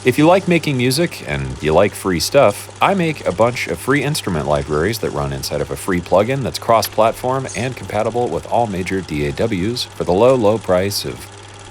If you like making music and you like free stuff, I make a bunch of free instrument libraries that run inside of a free plugin that's cross-platform and compatible with all major DAWs for the low price of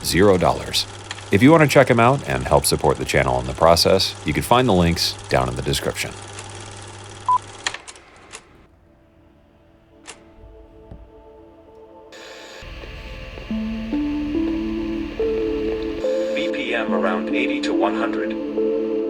$0. If you want to check them out and help support the channel in the process, you can find the links down in the description. BPM around 80 to 100,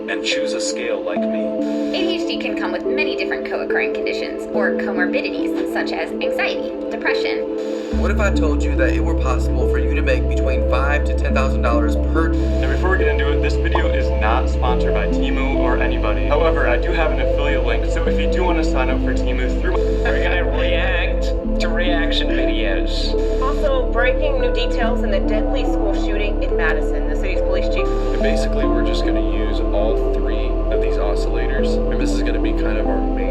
and choose a scale like me. ADHD can come with many different co-occurring conditions or comorbidities such as anxiety, depression. What if I told you that it were possible for you to make between $5,000 to $10,000 per... Now before we get into it, this video is not sponsored by Temu or anybody. However, I do have an affiliate link, so if you do want to sign up for Temu through... We're gonna react to reaction videos. Also, breaking new details in the deadly school shooting in Madison, the city's police chief. And basically, we're just going to use all three of these oscillators, and this is going to be kind of our main.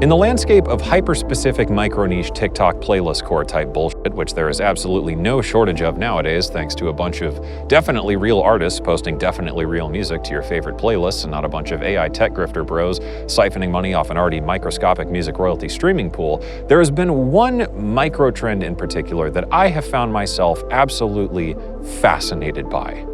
In the landscape of hyper-specific micro-niche TikTok playlist core type bullshit, which there is absolutely no shortage of nowadays thanks to a bunch of definitely real artists posting definitely real music to your favorite playlists and not a bunch of AI tech grifter bros siphoning money off an already microscopic music royalty streaming pool, there has been one micro-trend in particular that I have found myself absolutely fascinated by.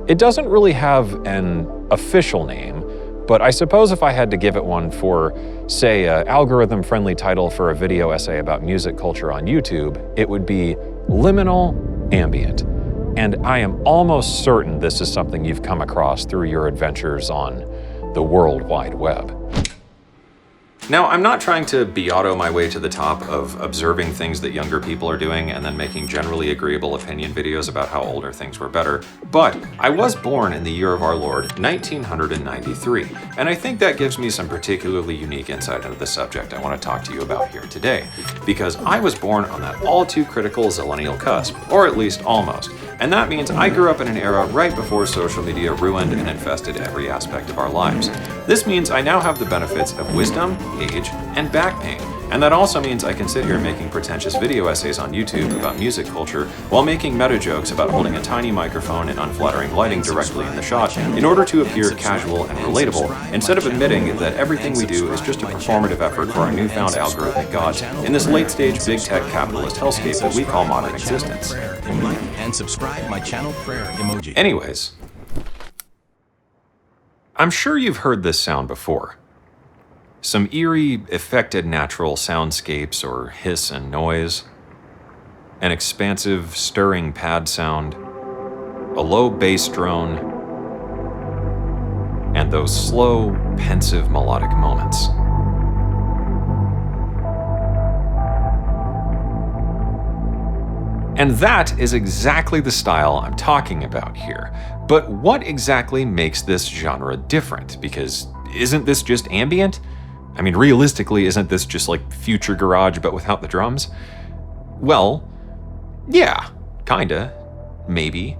It doesn't really have an official name, but I suppose if I had to give it one for, say, an algorithm-friendly title for a video essay about music culture on YouTube, it would be Liminal Ambient. And I am almost certain this is something you've come across through your adventures on the World Wide Web. Now, I'm not trying to Beato my way to the top of observing things that younger people are doing and then making generally agreeable opinion videos about how older things were better, but I was born in the year of our Lord, 1993, and I think that gives me some particularly unique insight into the subject I want to talk to you about here today, because I was born on that all too critical zillennial cusp, or at least almost, and that means I grew up in an era right before social media ruined and infested every aspect of our lives. This means I now have the benefits of wisdom, age, and back pain. And that also means I can sit here making pretentious video essays on YouTube about music culture while making meta jokes about holding a tiny microphone and unflattering lighting directly in the shot in order to appear casual and relatable, instead of admitting that everything we do is just a performative effort for our newfound algorithmic gods in this late-stage big tech capitalist hellscape that we call modern existence. And subscribe my channel prayer emoji. Anyways, I'm sure you've heard this sound before. Some eerie, affected natural soundscapes or hiss and noise, an expansive, stirring pad sound, a low bass drone, and those slow, pensive melodic moments. And that is exactly the style I'm talking about here. But what exactly makes this genre different? Because isn't this just ambient? I mean, realistically, isn't this just like future garage but without the drums? Well, yeah, kinda, maybe.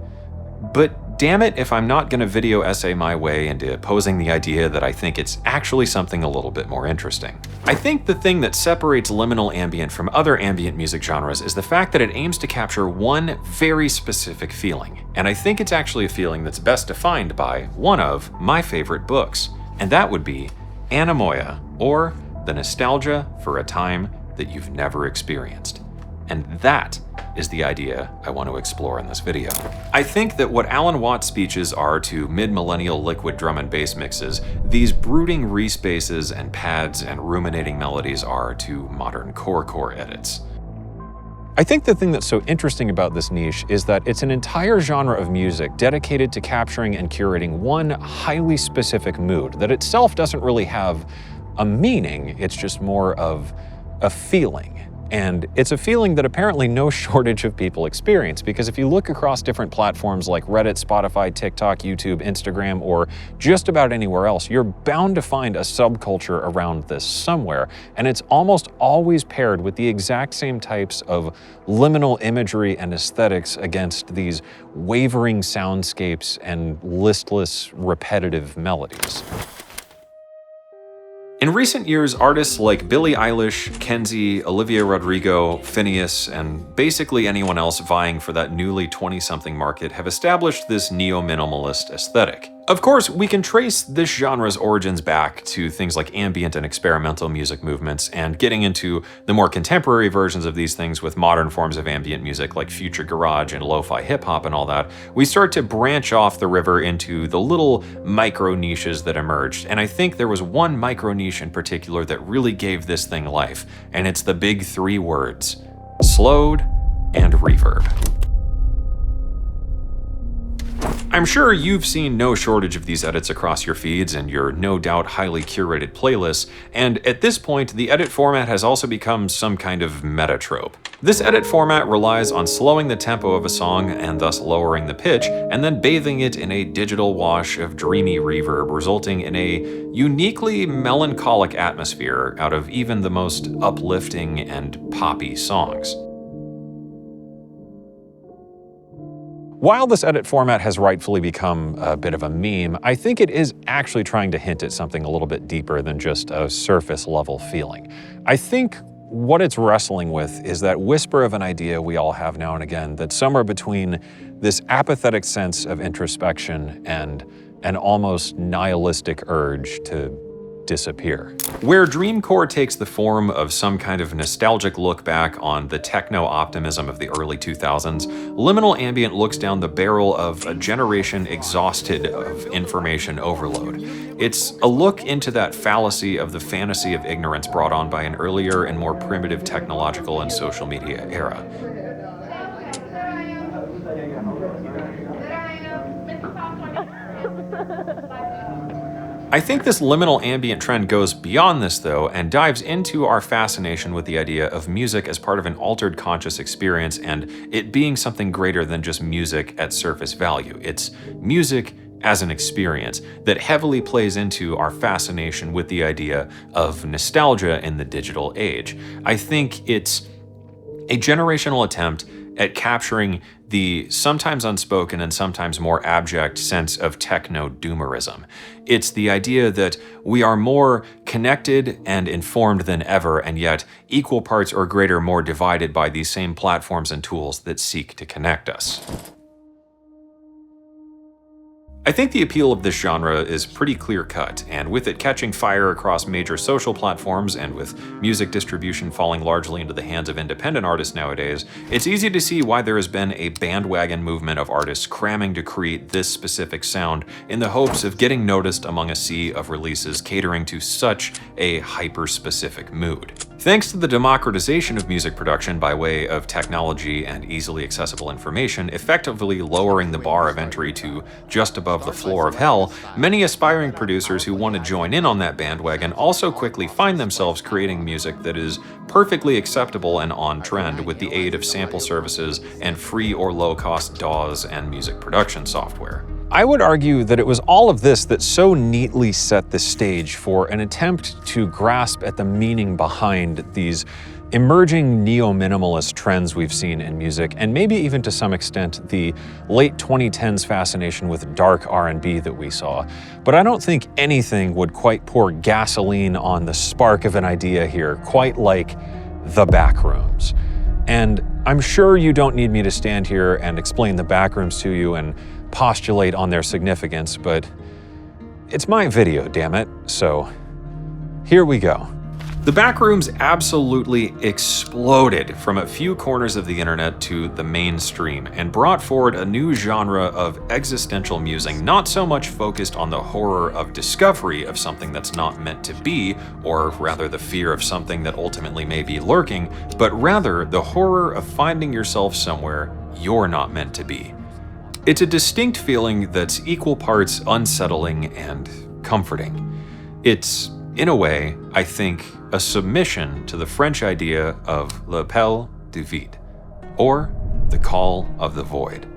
But damn it if I'm not gonna video essay my way into posing the idea that I think it's actually something a little bit more interesting. I think the thing that separates liminal ambient from other ambient music genres is the fact that it aims to capture one very specific feeling. And I think it's actually a feeling that's best defined by one of my favorite books, and that would be Anemoia, or the nostalgia for a time that you've never experienced. And that is the idea I want to explore in this video. I think that what Alan Watts' speeches are to mid-millennial liquid drum and bass mixes, these brooding respaces and pads and ruminating melodies are to modern core edits. I think the thing that's so interesting about this niche is that it's an entire genre of music dedicated to capturing and curating one highly specific mood that itself doesn't really have a meaning, it's just more of a feeling. And it's a feeling that apparently no shortage of people experience, because if you look across different platforms like Reddit, Spotify, TikTok, YouTube, Instagram, or just about anywhere else, you're bound to find a subculture around this somewhere. And it's almost always paired with the exact same types of liminal imagery and aesthetics against these wavering soundscapes and listless, repetitive melodies. In recent years, artists like Billie Eilish, Kenzie, Olivia Rodrigo, Phineas, and basically anyone else vying for that newly 20-something market have established this neo-minimalist aesthetic. Of course, we can trace this genre's origins back to things like ambient and experimental music movements, and getting into the more contemporary versions of these things with modern forms of ambient music like future garage and lo-fi hip-hop and all that, we start to branch off the river into the little micro niches that emerged. And I think there was one micro niche in particular that really gave this thing life, and it's the big three words: slowed and reverb. I'm sure you've seen no shortage of these edits across your feeds and your no doubt highly curated playlists, and at this point, the edit format has also become some kind of meta trope. This edit format relies on slowing the tempo of a song and thus lowering the pitch, and then bathing it in a digital wash of dreamy reverb, resulting in a uniquely melancholic atmosphere out of even the most uplifting and poppy songs. While this edit format has rightfully become a bit of a meme, I think it is actually trying to hint at something a little bit deeper than just a surface level feeling. I think what it's wrestling with is that whisper of an idea we all have now and again, that's somewhere between this apathetic sense of introspection and an almost nihilistic urge to disappear. Where dreamcore takes the form of some kind of nostalgic look back on the techno-optimism of the early 2000s, liminal ambient looks down the barrel of a generation exhausted of information overload. It's a look into that fallacy of the fantasy of ignorance brought on by an earlier and more primitive technological and social media era. I think this liminal ambient trend goes beyond this, though, and dives into our fascination with the idea of music as part of an altered conscious experience, and it being something greater than just music at surface value. It's music as an experience that heavily plays into our fascination with the idea of nostalgia in the digital age. I think it's a generational attempt at capturing the sometimes unspoken and sometimes more abject sense of techno-doomerism. It's the idea that we are more connected and informed than ever, and yet equal parts or greater more divided by these same platforms and tools that seek to connect us. I think the appeal of this genre is pretty clear-cut, and with it catching fire across major social platforms and with music distribution falling largely into the hands of independent artists nowadays, it's easy to see why there has been a bandwagon movement of artists cramming to create this specific sound in the hopes of getting noticed among a sea of releases catering to such a hyper-specific mood. Thanks to the democratization of music production by way of technology and easily accessible information, effectively lowering the bar of entry to just above the floor of hell, many aspiring producers who want to join in on that bandwagon also quickly find themselves creating music that is perfectly acceptable and on trend with the aid of sample services and free or low-cost DAWs and music production software. I would argue that it was all of this that so neatly set the stage for an attempt to grasp at the meaning behind these emerging neo-minimalist trends we've seen in music, and maybe even to some extent the late 2010s fascination with dark R&B that we saw. But I don't think anything would quite pour gasoline on the spark of an idea here, quite like the Backrooms. And I'm sure you don't need me to stand here and explain the Backrooms to you and postulate on their significance, but it's my video, damn it, so here we go. The Backrooms absolutely exploded from a few corners of the internet to the mainstream and brought forward a new genre of existential musing, not so much focused on the horror of discovery of something that's not meant to be, or rather the fear of something that ultimately may be lurking, but rather the horror of finding yourself somewhere you're not meant to be. It's a distinct feeling that's equal parts unsettling and comforting. It's, in a way, I think, a submission to the French idea of l'appel du vide, or the call of the void.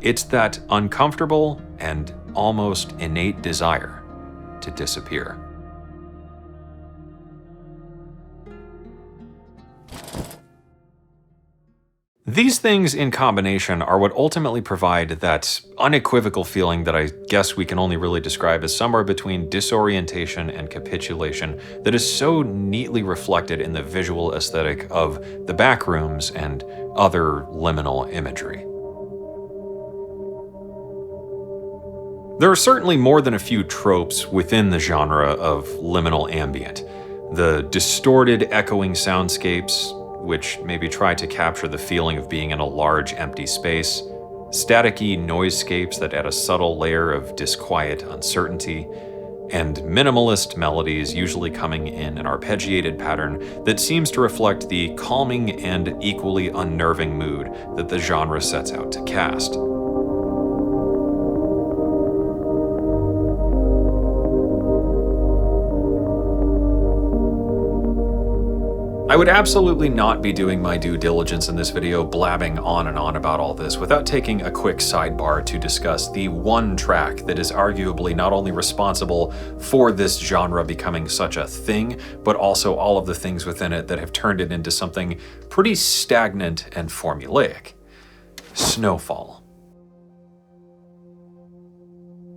It's that uncomfortable and almost innate desire to disappear. These things in combination are what ultimately provide that unequivocal feeling that I guess we can only really describe as somewhere between disorientation and capitulation that is so neatly reflected in the visual aesthetic of the Backrooms and other liminal imagery. There are certainly more than a few tropes within the genre of liminal ambient. The distorted, echoing soundscapes, which maybe try to capture the feeling of being in a large, empty space, staticky noisescapes that add a subtle layer of disquiet uncertainty, and minimalist melodies usually coming in an arpeggiated pattern that seems to reflect the calming and equally unnerving mood that the genre sets out to cast. I would absolutely not be doing my due diligence in this video blabbing on and on about all this without taking a quick sidebar to discuss the one track that is arguably not only responsible for this genre becoming such a thing, but also all of the things within it that have turned it into something pretty stagnant and formulaic. Snowfall.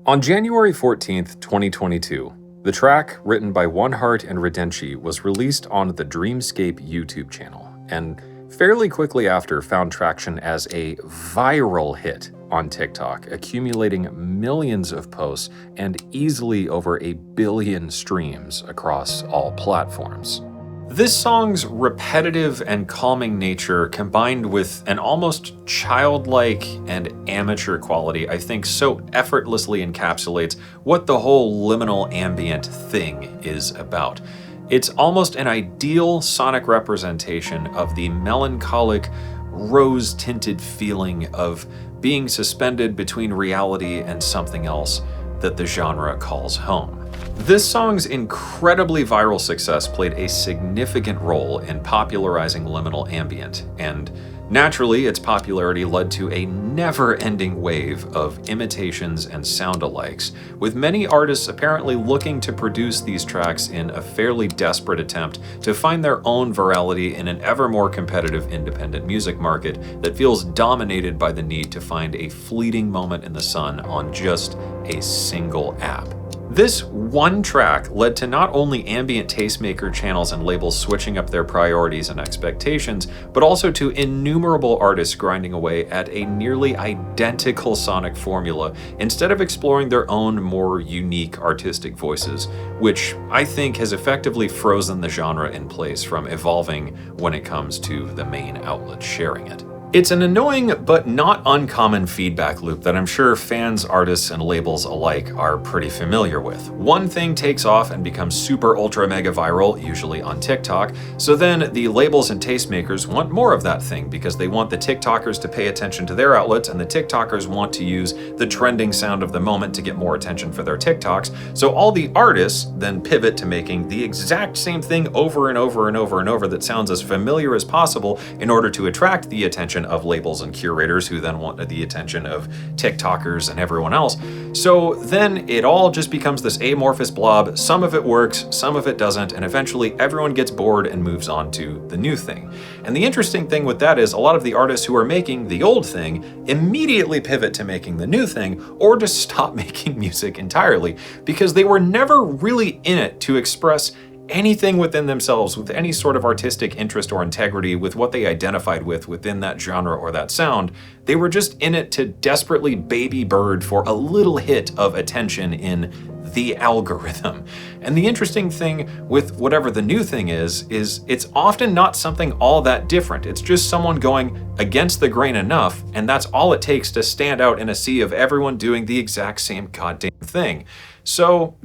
On January 14th, 2022, the track, written by One Heart and Redenchi, was released on the Dreamscape YouTube channel, and fairly quickly after found traction as a viral hit on TikTok, accumulating millions of posts and easily over 1 billion streams across all platforms. This song's repetitive and calming nature, combined with an almost childlike and amateur quality, I think so effortlessly encapsulates what the whole liminal ambient thing is about. It's almost an ideal sonic representation of the melancholic, rose-tinted feeling of being suspended between reality and something else that the genre calls home. This song's incredibly viral success played a significant role in popularizing liminal ambient, and naturally its popularity led to a never-ending wave of imitations and sound-alikes, with many artists apparently looking to produce these tracks in a fairly desperate attempt to find their own virality in an ever more competitive independent music market that feels dominated by the need to find a fleeting moment in the sun on just a single app. This one track led to not only ambient tastemaker channels and labels switching up their priorities and expectations, but also to innumerable artists grinding away at a nearly identical sonic formula instead of exploring their own more unique artistic voices, which I think has effectively frozen the genre in place from evolving when it comes to the main outlet sharing it. It's an annoying but not uncommon feedback loop that I'm sure fans, artists, and labels alike are pretty familiar with. One thing takes off and becomes super ultra mega viral, usually on TikTok, so then the labels and tastemakers want more of that thing because they want the TikTokers to pay attention to their outlets, and the TikTokers want to use the trending sound of the moment to get more attention for their TikToks. So all the artists then pivot to making the exact same thing over and over and over and over that sounds as familiar as possible in order to attract the attention of labels and curators, who then want the attention of TikTokers and everyone else. So then it all just becomes this amorphous blob. Some of it works, some of it doesn't, and eventually everyone gets bored and moves on to the new thing. And the interesting thing with that is a lot of the artists who are making the old thing immediately pivot to making the new thing, or just stop making music entirely, because they were never really in it to express anything within themselves with any sort of artistic interest or integrity with what they identified with within that genre or that sound. They were just in it to desperately baby bird for a little hit of attention in the algorithm. And the interesting thing with whatever the new thing is it's often not something all that different. It's just someone going against the grain enough, and that's all it takes to stand out in a sea of everyone doing the exact same goddamn thing. So,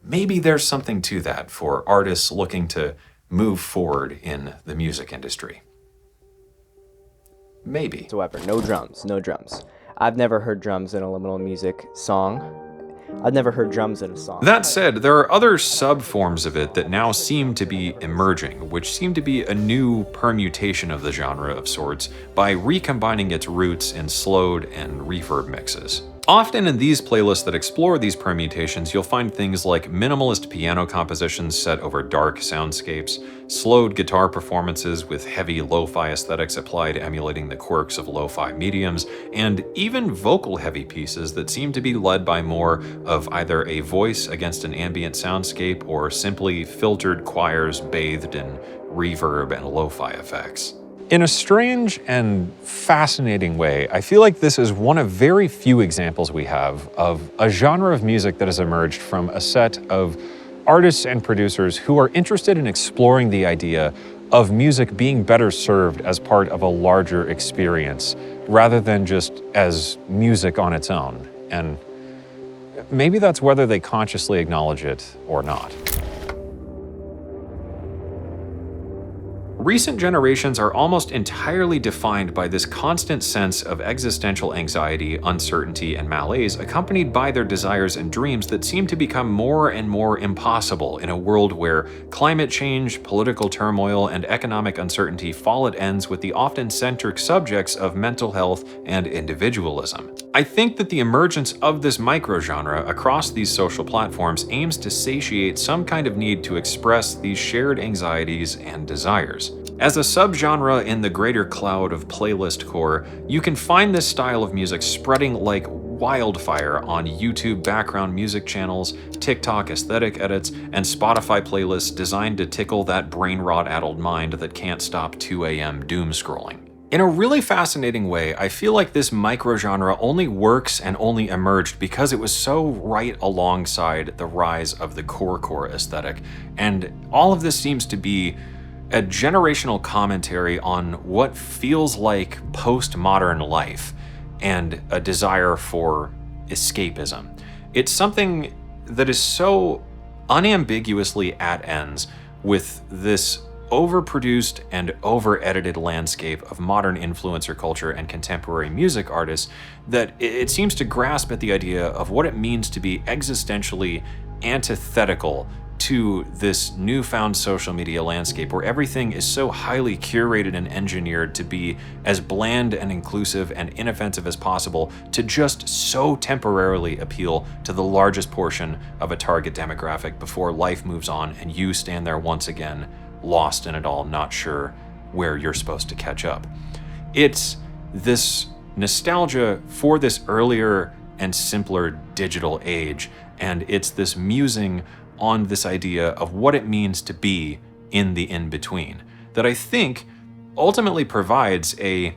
maybe there's something to that for artists looking to move forward in the music industry. Maybe. Whatsoever. No drums. I've never heard drums in a liminal music song. I've never heard drums in a song. That said, there are other sub-forms of it that now seem to be emerging, which seem to be a new permutation of the genre of sorts by recombining its roots in slowed and reverb mixes. Often in these playlists that explore these permutations, you'll find things like minimalist piano compositions set over dark soundscapes, slowed guitar performances with heavy lo-fi aesthetics applied emulating the quirks of lo-fi mediums, and even vocal-heavy pieces that seem to be led by more of either a voice against an ambient soundscape or simply filtered choirs bathed in reverb and lo-fi effects. In a strange and fascinating way, I feel like this is one of very few examples we have of a genre of music that has emerged from a set of artists and producers who are interested in exploring the idea of music being better served as part of a larger experience, rather than just as music on its own. And maybe that's whether they consciously acknowledge it or not. Recent generations are almost entirely defined by this constant sense of existential anxiety, uncertainty, and malaise, accompanied by their desires and dreams that seem to become more and more impossible in a world where climate change, political turmoil, and economic uncertainty fall at ends with the often centric subjects of mental health and individualism. I think that the emergence of this microgenre across these social platforms aims to satiate some kind of need to express these shared anxieties and desires. As a subgenre in the greater cloud of playlist core, you can find this style of music spreading like wildfire on YouTube background music channels, TikTok aesthetic edits, and Spotify playlists designed to tickle that brain rot-addled mind that can't stop 2 a.m. doom scrolling. In a really fascinating way, I feel like this microgenre only works and only emerged because it was so right alongside the rise of the core aesthetic, and all of this seems to be a generational commentary on what feels like postmodern life and a desire for escapism. It's something that is so unambiguously at ends with this overproduced and over-edited landscape of modern influencer culture and contemporary music artists that it seems to grasp at the idea of what it means to be existentially antithetical to this newfound social media landscape where everything is so highly curated and engineered to be as bland and inclusive and inoffensive as possible to just so temporarily appeal to the largest portion of a target demographic before life moves on and you stand there once again, lost in it all, not sure where you're supposed to catch up. It's this nostalgia for this earlier and simpler digital age, and it's this musing on this idea of what it means to be in the in-between that I think ultimately provides a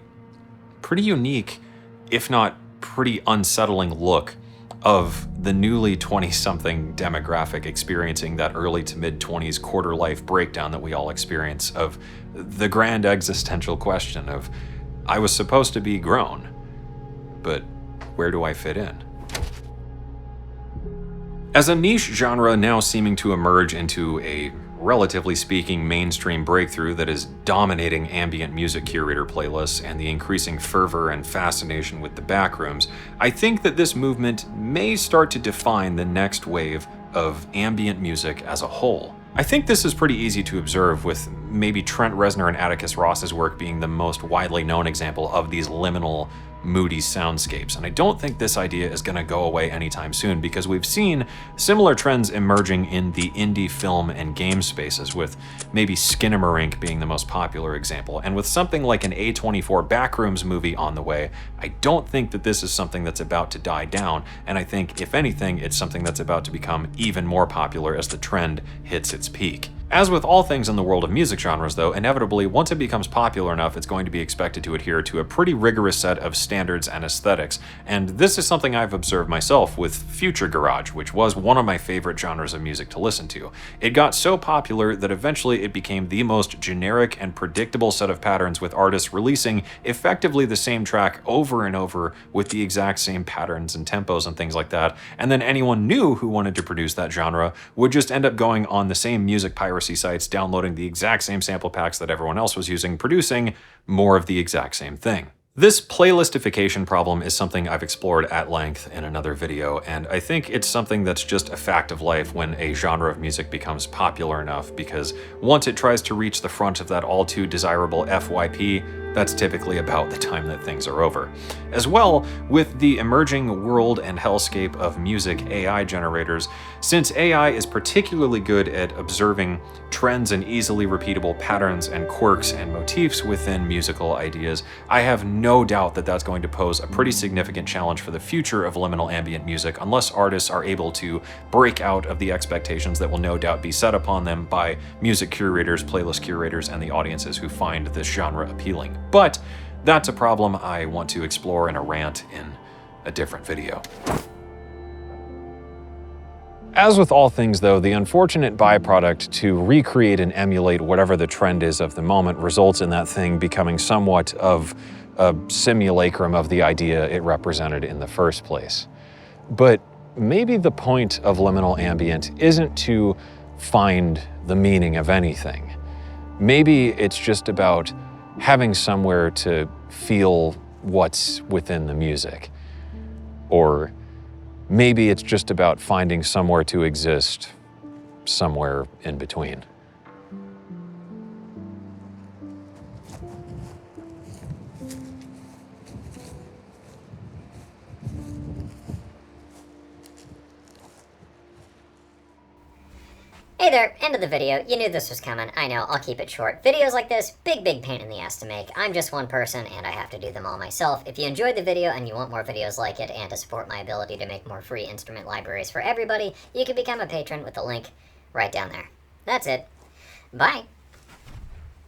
pretty unique, if not pretty unsettling look of the newly 20-something demographic experiencing that early to mid-20s quarter-life breakdown that we all experience, of the grand existential question of, I was supposed to be grown, but where do I fit in? As a niche genre now seeming to emerge into a, relatively speaking, mainstream breakthrough that is dominating ambient music curator playlists and the increasing fervor and fascination with the backrooms, I think that this movement may start to define the next wave of ambient music as a whole. I think this is pretty easy to observe, with maybe Trent Reznor and Atticus Ross's work being the most widely known example of these liminal, moody soundscapes. And I don't think this idea is going to go away anytime soon, because we've seen similar trends emerging in the indie film and game spaces, with maybe Skinamarink being the most popular example. And with something like an A24 Backrooms movie on the way, I don't think that this is something that's about to die down. And I think, if anything, it's something that's about to become even more popular as the trend hits its peak. As with all things in the world of music genres, though, inevitably, once it becomes popular enough, it's going to be expected to adhere to a pretty rigorous set of standards and aesthetics, and this is something I've observed myself with future garage, which was one of my favorite genres of music to listen to. It got so popular that eventually it became the most generic and predictable set of patterns, with artists releasing effectively the same track over and over with the exact same patterns and tempos and things like that, and then anyone new who wanted to produce that genre would just end up going on the same music piracy sites, downloading the exact same sample packs that everyone else was using, producing more of the exact same thing. This playlistification problem is something I've explored at length in another video, and I think it's something that's just a fact of life when a genre of music becomes popular enough, because once it tries to reach the front of that all too desirable FYP, That's typically about the time that things are over. As well, with the emerging world and hellscape of music AI generators, since AI is particularly good at observing trends and easily repeatable patterns and quirks and motifs within musical ideas, I have no doubt that that's going to pose a pretty significant challenge for the future of liminal ambient music unless artists are able to break out of the expectations that will no doubt be set upon them by music curators, playlist curators, and the audiences who find this genre appealing. But that's a problem I want to explore in a rant in a different video. As with all things though, the unfortunate byproduct to recreate and emulate whatever the trend is of the moment results in that thing becoming somewhat of a simulacrum of the idea it represented in the first place. But maybe the point of liminal ambient isn't to find the meaning of anything. Maybe it's just about having somewhere to feel what's within the music. Or maybe it's just about finding somewhere to exist, somewhere in between. Hey there, end of the video. You knew this was coming. I know, I'll keep it short. Videos like this, big pain in the ass to make. I'm just one person and I have to do them all myself. If you enjoyed the video and you want more videos like it and to support my ability to make more free instrument libraries for everybody, you can become a patron with the link right down there. That's it. Bye.